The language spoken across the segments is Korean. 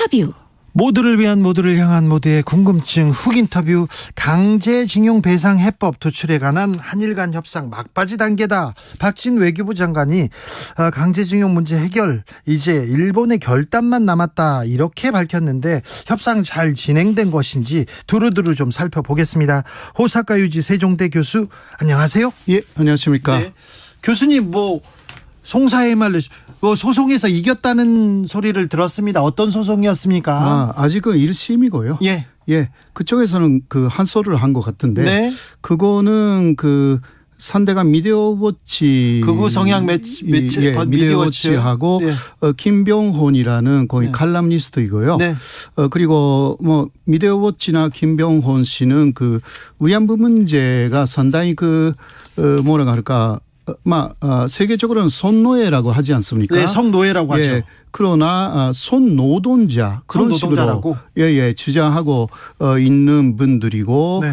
인터뷰. 모두를 위한 모두를 향한 모두의 궁금증 훅 인터뷰. 강제징용 배상 해법 도출에 관한 한일 간 협상 막바지 단계다. 박진 외교부 장관이 강제징용 문제 해결 이제 일본의 결단만 남았다 이렇게 밝혔는데 협상 잘 진행된 것인지 두루두루 좀 살펴보겠습니다. 호사카 유지 세종대 교수 안녕하세요. 예, 안녕하십니까. 네. 교수님 송사의 말로 소송에서 이겼다는 소리를 들었습니다. 어떤 소송이었습니까? 아직은 1심이고요. 예. 그쪽에서는 한 소리를 한 것 같은데. 네. 그거는 산대가 미디어워치. 극우 성향 미디어워치하고 네. 김병혼이라는 거의 네. 칼럼니스트이고요. 네. 그리고 미디어워치나 김병혼 씨는 위안부 문제가 상당히 뭐라고 할까. 세계적으로는 손노예라고 하지 않습니까? 네, 성노예라고 하죠. 예, 그러나 손노동자 그런 식으로 주장하고 있는 분들이고 네.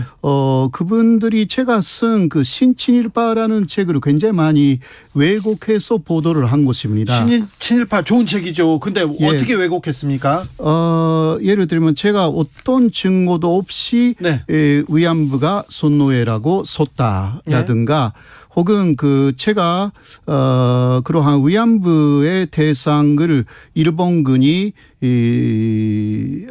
그분들이 제가 쓴 신친일파라는 책을 굉장히 많이 왜곡해서 보도를 한 것입니다. 친일파 좋은 책이죠. 근데 어떻게 왜곡했습니까? 예를 들면 제가 어떤 증거도 없이 네. 위안부가 손노예라고 썼다라든가 혹은 제가 그러한 위안부의 대상을 일본군이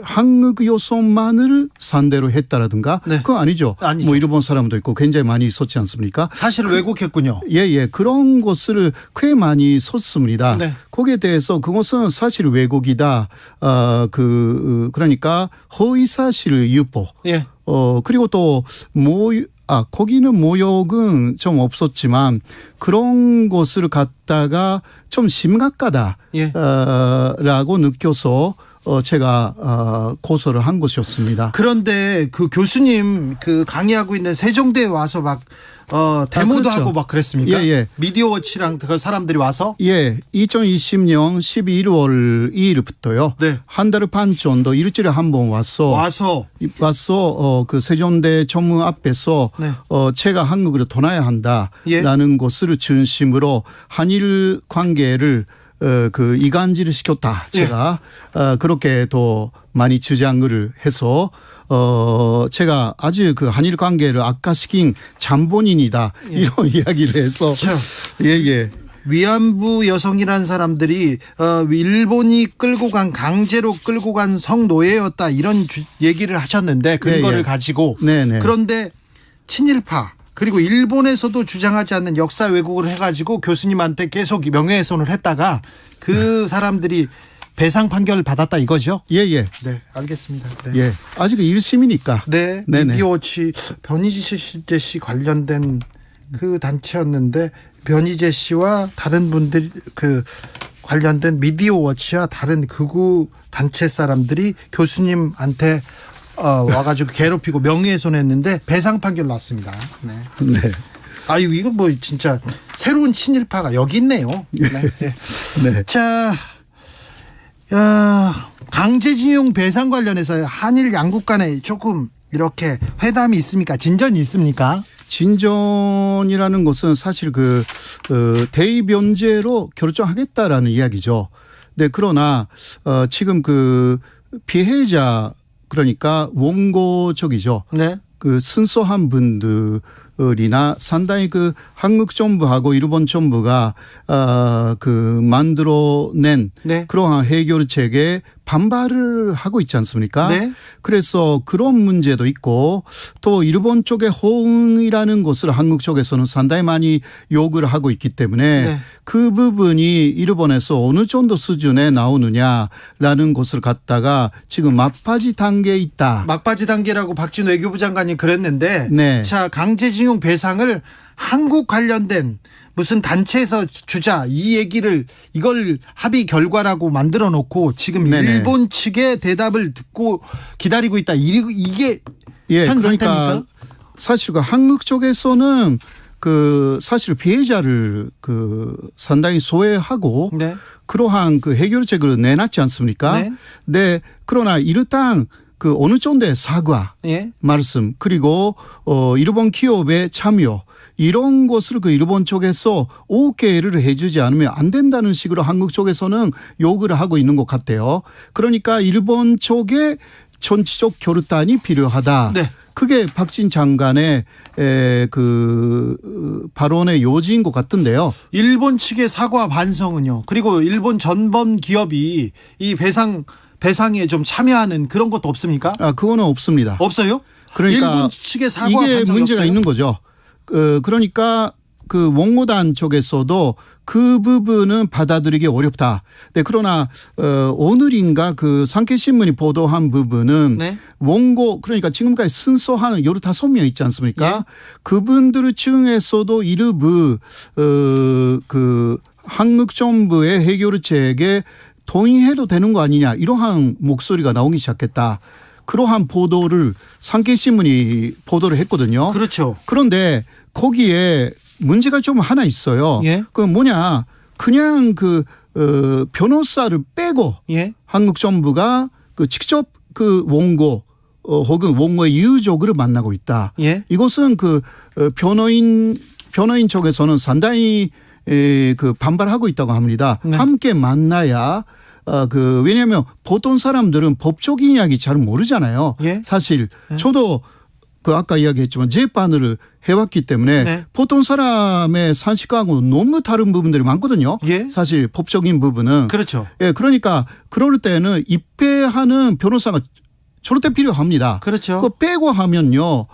한국 요소만을 상대로 했다라든가 네. 그건 아니죠. 일본 사람도 있고 굉장히 많이 썼지 않습니까? 사실 왜곡했군요. 예. 그런 것을 꽤 많이 썼습니다. 네. 거기에 대해서 그것은 사실 왜곡이다. 그러니까 허위사실 유포. 예. 그리고 또 거기는 모욕은 좀 없었지만 그런 것을 갖다가 좀 심각하다. 예. 라고 느껴서 제가 고소를 한 것이었습니다. 그런데 교수님 강의하고 있는 세종대에 와서 데모도 그렇죠. 하고 그랬습니까? 예. 미디어워치랑 사람들이 와서? 예. 2020년 11월 2일부터요. 네. 한 달 반 정도 일주일에 한 번 와서 세종대 전문 앞에서 네. 제가 한국으로 떠나야 한다라는 예. 것을 중심으로 한일 관계를 이간질을 시켰다. 제가 그렇게 더 많이 주장을 해서 제가 아주 한일 관계를 악화시킨 잠본인이다. 예. 이런 이야기를 해서 예. 위안부 여성이라는 사람들이 일본이 강제로 끌고 간 성노예였다 이런 얘기를 하셨는데 근거를 가지고 네네. 그런데 친일파 그리고 일본에서도 주장하지 않는 역사 왜곡을 해가지고 교수님한테 계속 명예훼손을 했다가 사람들이 배상 판결을 받았다 이거죠? 예. 네, 알겠습니다. 네. 예. 아직 1심이니까. 네. 미디어워치 변희재 씨 관련된 단체였는데 변희재 씨와 다른 분들이 관련된 미디어워치와 다른 극우 단체 사람들이 교수님한테 와가지고 괴롭히고 명예훼손했는데 배상 판결 나왔습니다. 네. 이거 진짜 새로운 친일파가 여기 있네요. 네. 자, 강제징용 배상 관련해서 한일 양국 간에 조금 이렇게 회담이 있습니까? 진전이 있습니까? 진전이라는 것은 사실 대의변제로 결정하겠다라는 이야기죠. 네, 그러나 지금 피해자 그러니까 원고적이죠. 네. 순수한 분들이나 상당히 한국 정부하고 일본 정부가 만들어낸 네. 그러한 해결책에 반발을 하고 있지 않습니까? 네. 그래서 그런 문제도 있고 또 일본 쪽의 호응이라는 것을 한국 쪽에서는 상당히 많이 요구를 하고 있기 때문에 네. 그 부분이 일본에서 어느 정도 수준에 나오느냐라는 것을 갖다가 지금 막바지 단계에 있다. 막바지 단계라고 박진 외교부 장관이 그랬는데 네. 자, 강제징용 배상을 한국 관련된 무슨 단체에서 주자 이걸 합의 결과라고 만들어 놓고 지금 네네. 일본 측의 대답을 듣고 기다리고 있다. 이게 현 그러니까 상태입니까? 사실 한국 쪽에서는 사실 피해자를 상당히 소외하고 네. 그러한 해결책을 내놨지 않습니까? 네. 네. 그러나 일단 그 어느 정도의 사과 예. 말씀 그리고 일본 기업의 참여 이런 것을 그 일본 쪽에서 오케이를 해주지 않으면 안 된다는 식으로 한국 쪽에서는 요구를 하고 있는 것 같아요. 그러니까 일본 쪽에 전치적 결단이 필요하다. 네. 그게 박진 장관의 그 발언의 요지인 것 같은데요. 일본 측의 사과 반성은요. 그리고 일본 전범 기업이 이 배상에 좀 참여하는 그런 것도 없습니까? 그거는 없습니다. 없어요? 그러니까 일본 측의 사과 이게 반성이 문제가 없어요? 있는 거죠. 그러니까 그 원고단 쪽에서도 그 부분은 받아들이기 어렵다. 네, 그러나 오늘인가 그 상케신문이 보도한 부분은 네. 원고 그러니까 지금까지 순서한 15명 있지 않습니까? 예. 그분들 중에서도 일부 그 한국 정부의 해결책에 동의해도 되는 거 아니냐 이러한 목소리가 나오기 시작했다. 그러한 보도를 상케신문이 보도를 했거든요. 그렇죠. 그런데 거기에 문제가 좀 하나 있어요. 예. 그 뭐냐 그냥 그 변호사를 빼고 예. 한국 정부가 그 직접 그 원고 혹은 원고의 유족을 만나고 있다. 예. 이것은 그 변호인 쪽에서는 상당히 그 반발하고 있다고 합니다. 네. 함께 만나야 그 왜냐하면 보통 사람들은 법적인 이야기 잘 모르잖아요. 예. 사실 예. 저도 그 아까 이야기했지만 재판을 해왔기 때문에 네. 보통 사람의 상식하고 너무 다른 부분들이 많거든요. 예. 사실 법적인 부분은. 그렇죠. 예, 그러니까 그럴 때는 입회하는 변호사가 절대 필요합니다. 그렇죠. 그거 빼고 하면요.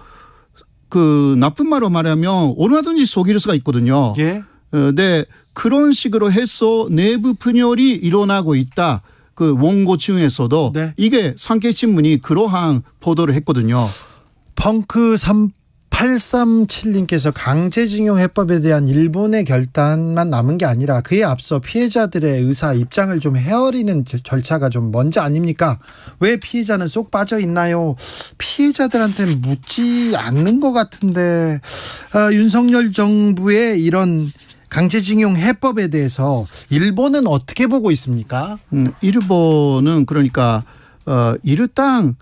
그 나쁜 말로 말하면 얼마든지 속일 수가 있거든요. 예. 네, 그런 식으로 해서 내부 분열이 일어나고 있다. 그 원고 중에서도 네. 이게 상케신문이 그러한 보도를 했거든요. 펑크 3837님께서 강제징용 해법에 대한 일본의 결단만 남은 게 아니라 그에 앞서 피해자들의 의사 입장을 좀 헤아리는 절차가 좀 먼저 아닙니까? 왜 피해자는 쏙 빠져 있나요? 피해자들한테 묻지 않는 것 같은데 윤석열 정부의 이런 강제징용 해법에 대해서 일본은 어떻게 보고 있습니까? 일본은 그러니까 일단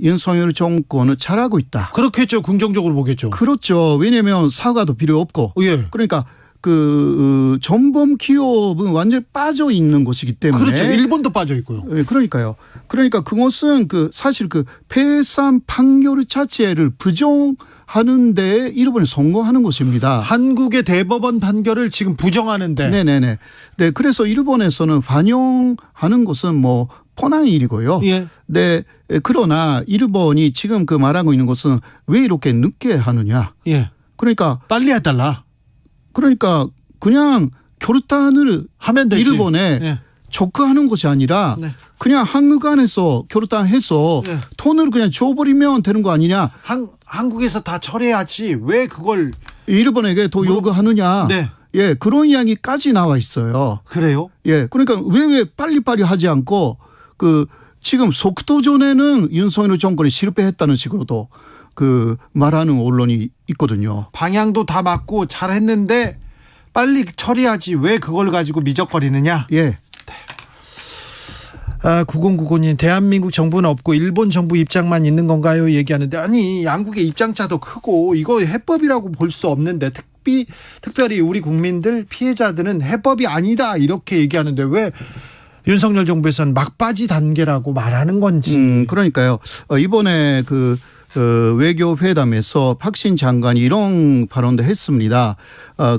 윤석열 정권을 잘하고 있다. 그렇겠죠. 긍정적으로 보겠죠. 그렇죠. 왜냐하면 사과도 필요 없고. 예. 그러니까 그 전범 기업은 완전히 빠져 있는 곳이기 때문에. 그렇죠. 일본도 빠져 있고요. 예, 그러니까요. 그러니까 그것은 그 사실 그 폐산 판결 자체를 부정하는데 일본이 성공하는 것입니다. 한국의 대법원 판결을 지금 부정하는데. 네네네. 네, 그래서 일본에서는 반영하는 것은 뭐 뻔한 일이고요. 예. 네, 그러나 일본이 지금 그 말하고 있는 것은 왜 이렇게 늦게 하느냐. 예. 그러니까 빨리 해달라. 그러니까 그냥 결단을 하면 되지. 일본에 예. 촉구하는 것이 아니라 네. 그냥 한국 안에서 결단해서 네. 돈을 그냥 줘버리면 되는 거 아니냐. 한국에서 다 처리해야지 왜 그걸. 일본에게 더 요구하느냐. 네. 예, 그런 이야기까지 나와 있어요. 그래요? 예, 그러니까 왜 빨리빨리 하지 않고 그 지금 속도전에는 윤석열 정권이 실패했다는 식으로도 그 말하는 언론이 있거든요. 방향도 다 맞고 잘했는데 빨리 처리하지 왜 그걸 가지고 미적거리느냐. 예. 9099님 대한민국 정부는 없고 일본 정부 입장만 있는 건가요? 얘기하는데 아니 양국의 입장차도 크고 이거 해법이라고 볼 수 없는데 특별히 우리 국민들 피해자들은 해법이 아니다 이렇게 얘기하는데 왜 윤석열 정부에서는 막바지 단계라고 말하는 건지. 그러니까요. 이번에 그 외교 회담에서 박신 장관이 이런 발언도 했습니다.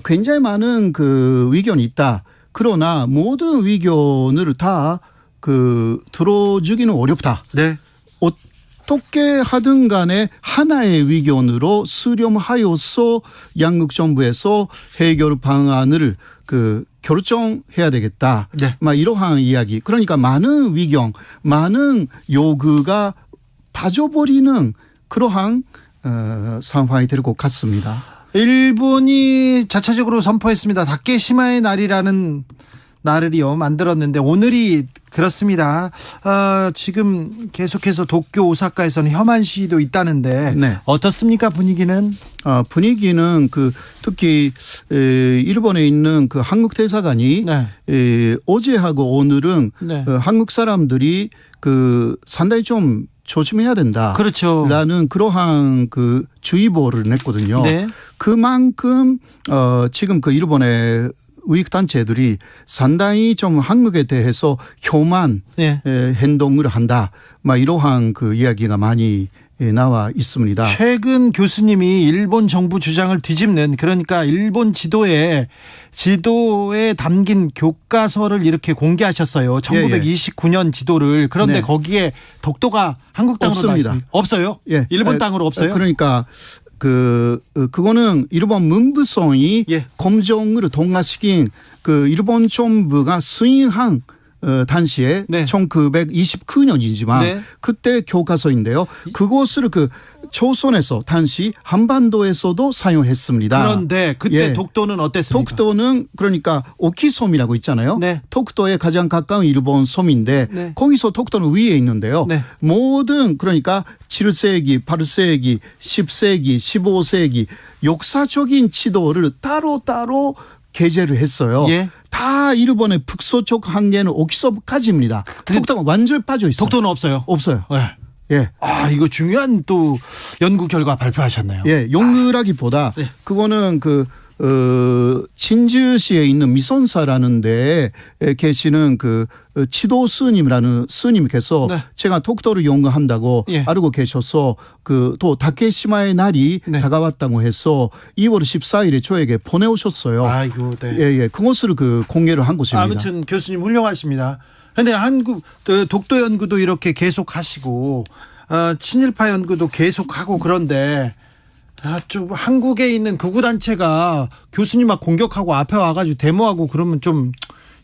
굉장히 많은 그 의견이 있다. 그러나 모든 의견을 다 그 들어주기는 어렵다. 네. 어떻게 하든 간에 하나의 의견으로 수렴하여서 양국 정부에서 해결 방안을 그 결정해야 되겠다. 네. 막 이러한 이야기. 그러니까 많은 의견, 많은 요구가 빠져버리는 그러한 상황이 될 것 같습니다. 일본이 자체적으로 선포했습니다. 다케시마의 날이라는 날을요 만들었는데 오늘이 그렇습니다. 지금 계속해서 도쿄, 오사카에서는 혐한 시위도 있다는데 네. 어떻습니까 분위기는? 분위기는 그 특히 일본에 있는 그 한국 대사관이 네. 어제하고 오늘은 네. 한국 사람들이 그 상당히 좀 조심해야 된다. 그렇죠. 라는 그러한 그 주의보를 냈거든요. 네. 그만큼 지금 그 일본의 우익단체들이 상당히 좀 한국에 대해서 혐한 네. 행동을 한다. 막 이러한 그 이야기가 많이 나와 있습니다. 최근 교수님이 일본 정부 주장을 뒤집는, 그러니까 일본 지도에 담긴 교과서를 이렇게 공개하셨어요. 1929년 지도를. 그런데 네. 거기에 독도가 한국 땅으로 없습니다. 없어요? 예. 일본 땅으로 없어요? 그러니까 그거는 일본 문부성이 예. 검정으로 동화시킨 그 일본 정부가 수행한 당시에 네. 1929년이지만 네. 그때 교과서인데요. 그것을 그 조선에서 당시 한반도에서도 사용했습니다. 그런데 그때 예. 독도는 어땠습니까? 독도는 그러니까 오키섬이라고 있잖아요. 네. 독도에 가장 가까운 일본 섬인데 네. 거기서 독도는 위에 있는데요. 네. 모든 그러니까 7세기, 8세기, 10세기, 15세기 역사적인 지도를 따로따로 게재를 했어요. 예. 다 일본의 북서쪽 한계는 오키섬까지입니다. 독도가 완전히 빠져 있어요. 독도는 없어요. 없어요. 네. 예. 아, 이거 중요한 또 연구 결과 발표하셨네요. 예, 연구라기보다 네. 그거는 진주시에 있는 미선사라는 데에 계시는 그 지도 스님이라는 스님께서 네. 제가 독도를 연구한다고 예. 알고 계셔서 또 다케시마의 날이 네. 다가왔다고 해서 2월 14일에 저에게 보내오셨어요. 아이고, 네. 예. 그것을 공개를 한 것입니다. 아무튼 교수님 훌륭하십니다. 근데 독도 연구도 이렇게 계속하시고 친일파 연구도 계속하고, 그런데 좀 한국에 있는 극우 단체가 교수님 막 공격하고 앞에 와가지고 데모하고 그러면 좀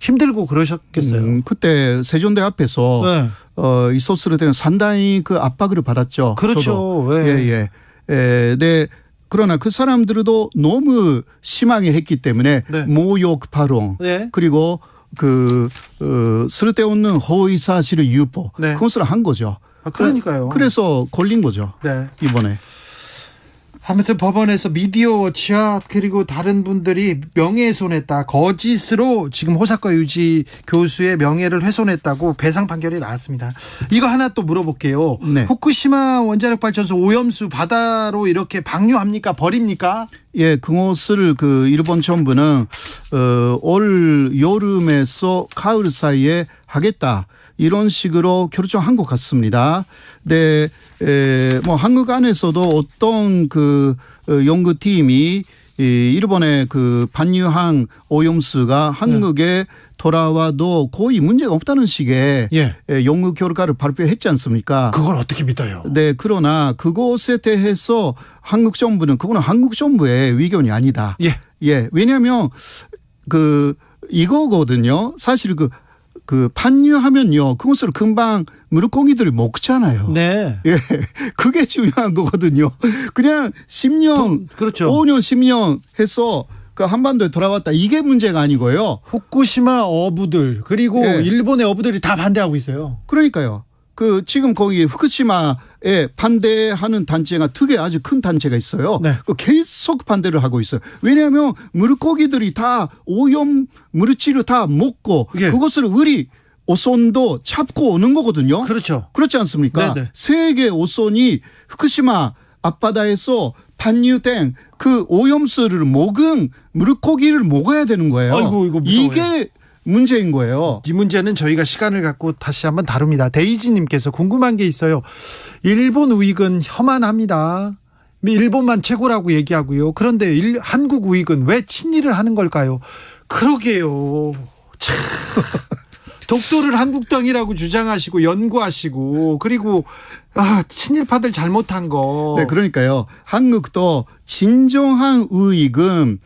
힘들고 그러셨겠어요. 그때 세종대 앞에서 네. 있었을 때는 상당히 그 압박을 받았죠. 그렇죠. 저도. 예. 네. 그러나 그 사람들도 너무 심하게 했기 때문에 네. 모욕 발언 네. 그리고 쓸데없는 허위 사실을 유포 네. 그것을 한 거죠. 그러니까요. 그래서 걸린 거죠. 네. 이번에. 아무튼 법원에서 미디어워치와 그리고 다른 분들이 명예훼손했다, 거짓으로 지금 호사카 유지 교수의 명예를 훼손했다고 배상 판결이 나왔습니다. 이거 하나 또 물어볼게요. 네. 후쿠시마 원자력 발전소 오염수 바다로 이렇게 방류합니까? 버립니까? 예, 그것을 일본 정부는 올 여름에서 가을 사이에 하겠다. 이런 식으로 결정한 것 같습니다. 네, 뭐 한국 안에서도 어떤 연구팀이 일본의 반유한 오염수가 한국에 돌아와도 거의 문제가 없다는 식의 예. 연구 결과를 발표했지 않습니까? 그걸 어떻게 믿어요? 네, 그러나 그것에 대해서 한국 정부는 그거는 한국 정부의 의견이 아니다. 예. 예, 왜냐하면 이거거든요. 사실 판유하면요, 그것을 금방 물고기들이 먹잖아요. 네. 예, 그게 중요한 거거든요. 그냥 10년, 그렇죠. 5년, 10년 해서 한반도에 돌아왔다. 이게 문제가 아니고요. 후쿠시마 어부들 그리고 예. 일본의 어부들이 다 반대하고 있어요. 그러니까요. 지금 거기 후쿠시마에 반대하는 단체가 특히 아주 큰 단체가 있어요. 네. 계속 반대를 하고 있어요. 왜냐하면 물고기들이 다 오염 물질을 다 먹고 예. 그것을 우리 오손도 잡고 오는 거거든요. 그렇죠. 그렇지 않습니까? 네네. 세계 오손이 후쿠시마 앞바다에서 반유된 오염수를 먹은 물고기를 먹어야 되는 거예요. 아이고, 이거 무서워요. 이게 문제인 거예요. 이 문제는 저희가 시간을 갖고 다시 한번 다룹니다. 데이지님께서 궁금한 게 있어요. 일본 우익은 혐한합니다. 일본만 최고라고 얘기하고요. 그런데 한국 우익은 왜 친일을 하는 걸까요? 그러게요. 참. 독도를 한국 땅이라고 주장하시고 연구하시고, 그리고 친일파들 잘못한 거. 네, 그러니까요. 한국도 진정한 우익은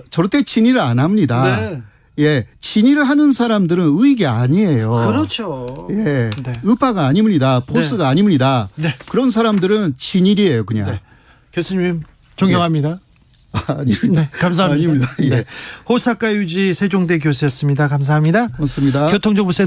절대 친일을 안 합니다. 네. 예, 친일을 하는 사람들은 우익이 아니에요. 그렇죠. 예, 네. 우파가 아닙니다. 보수가 아닙니다. 네. 그런 사람들은 친일이에요, 그냥. 네. 교수님 존경합니다. 아닙니다. 네, 감사합니다. 아닙니다. 예. 네. 호사카 유지 세종대 교수였습니다. 감사합니다. 고맙습니다. 교통정보센터